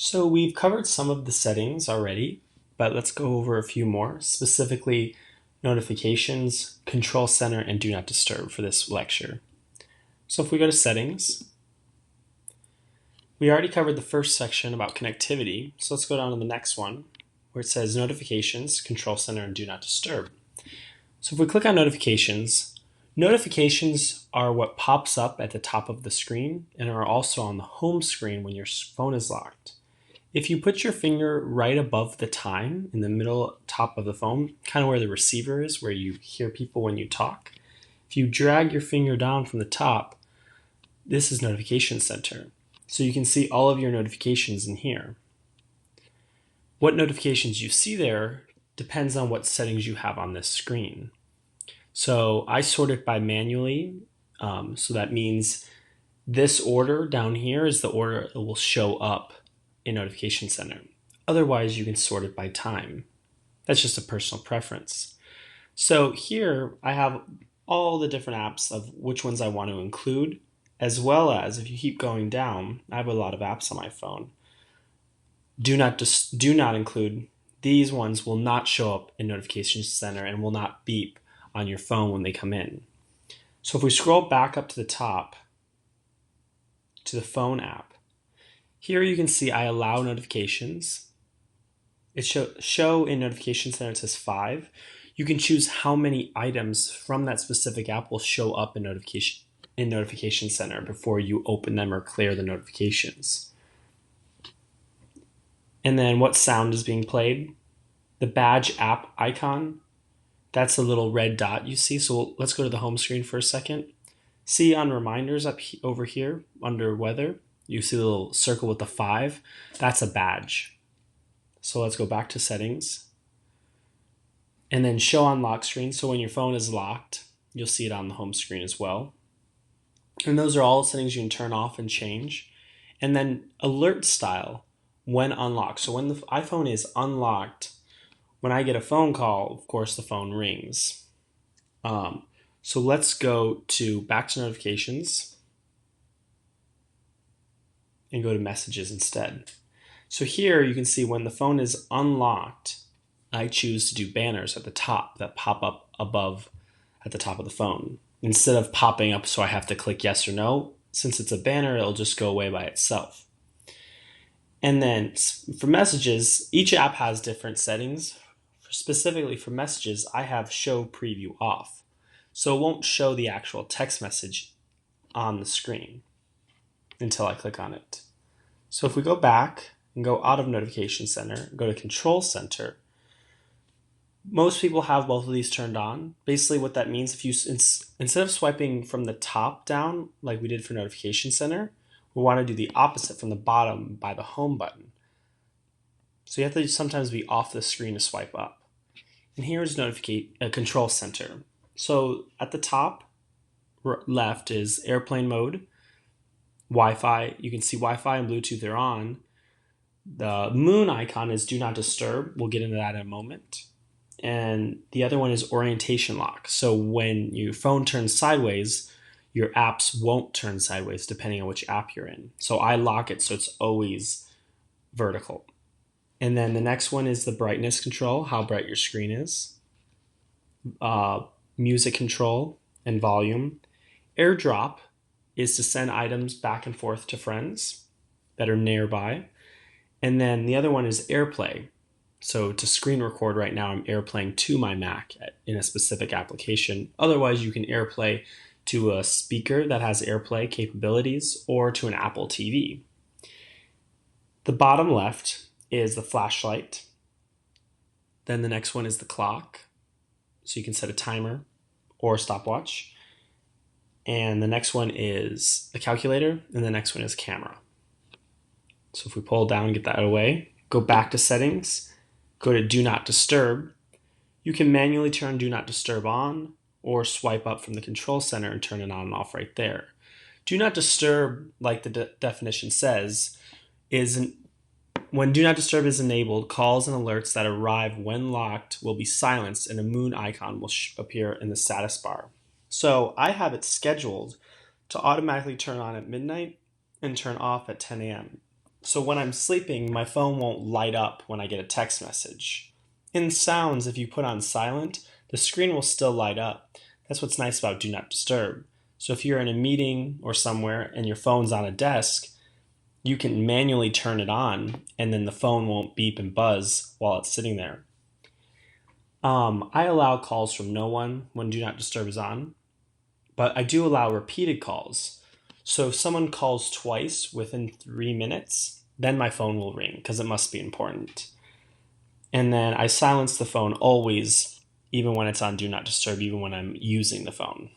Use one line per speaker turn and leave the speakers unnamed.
So we've covered some of the settings already, but let's go over a few more, specifically notifications, control center, and do not disturb for this lecture. So if we go to settings, we already covered the first section about connectivity, so let's go down to the next one where it says notifications, control center, and do not disturb. So if we click on notifications, notifications are what pops up at the top of the screen and are also on the home screen when your phone is locked. If you put your finger right above the time in the middle top of the phone, kind of where the receiver is, where you hear people when you talk, if you drag your finger down from the top, this is Notification Center. So you can see all of your notifications in here. What notifications you see there depends on what settings you have on this screen. So I sort it by manually, so that means this order down here is the order that will show up in Notification Center. Otherwise, you can sort it by time. That's just a personal preference. So here I have all the different apps of which ones I want to include, as well as if you keep going down, I have a lot of apps on my phone. Do not include. These ones will not show up in Notification Center and will not beep on your phone when they come in. So if we scroll back up to the top to the phone app, here you can see I allow notifications. It show in Notification Center, it says 5. You can choose how many items from that specific app will show up in Notification Center before you open them or clear the notifications. And then what sound is being played. The badge app icon, that's a little red dot you see. So let's go to the home screen for a second. See on reminders over here under weather, you see the little circle with the 5. That's a badge. So let's go back to settings. And then show on lock screen. So when your phone is locked, you'll see it on the home screen as well. And those are all settings you can turn off and change. And then alert style when unlocked. So when the iPhone is unlocked, when I get a phone call, of course the phone rings. So let's go back to notifications and go to messages instead. So here you can see when the phone is unlocked, I choose to do banners at the top that pop up above at the top of the phone. Instead of popping up so I have to click yes or no, since it's a banner, it'll just go away by itself. And then for messages, each app has different settings. Specifically for messages, I have show preview off. So it won't show the actual text message on the screen until I click on it. So if we go back and go out of Notification Center, go to Control Center, most people have both of these turned on. Basically what that means, if you instead of swiping from the top down like we did for Notification Center, we want to do the opposite from the bottom by the home button. So you have to sometimes be off the screen to swipe up. And here's Control Center. So at the top left is airplane mode, Wi-Fi. You can see Wi-Fi and Bluetooth are on. The moon icon is do not disturb. We'll get into that in a moment. And the other one is orientation lock. So when your phone turns sideways, your apps won't turn sideways depending on which app you're in. So I lock it so it's always vertical. And then the next one is the brightness control, how bright your screen is. Music control and volume. AirDrop is to send items back and forth to friends that are nearby. And then the other one is AirPlay. So to screen record right now, I'm AirPlaying to my Mac in a specific application. Otherwise, you can AirPlay to a speaker that has AirPlay capabilities or to an Apple TV. The bottom left is the flashlight. Then the next one is the clock. So you can set a timer or a stopwatch. And the next one is the calculator. And the next one is camera. So if we pull down, get that away, go back to settings, go to do not disturb. You can manually turn do not disturb on or swipe up from the control center and turn it on and off right there. Do not disturb, like the definition says, is when do not disturb is enabled, calls and alerts that arrive when locked will be silenced and a moon icon will appear in the status bar. So I have it scheduled to automatically turn on at midnight and turn off at 10 a.m. So when I'm sleeping, my phone won't light up when I get a text message. In sounds, if you put on silent, the screen will still light up. That's what's nice about Do Not Disturb. So if you're in a meeting or somewhere and your phone's on a desk, you can manually turn it on and then the phone won't beep and buzz while it's sitting there. I allow calls from no one when Do Not Disturb is on, but I do allow repeated calls. So if someone calls twice within 3 minutes, then my phone will ring because it must be important. And then I silence the phone always, even when it's on Do Not Disturb, even when I'm using the phone.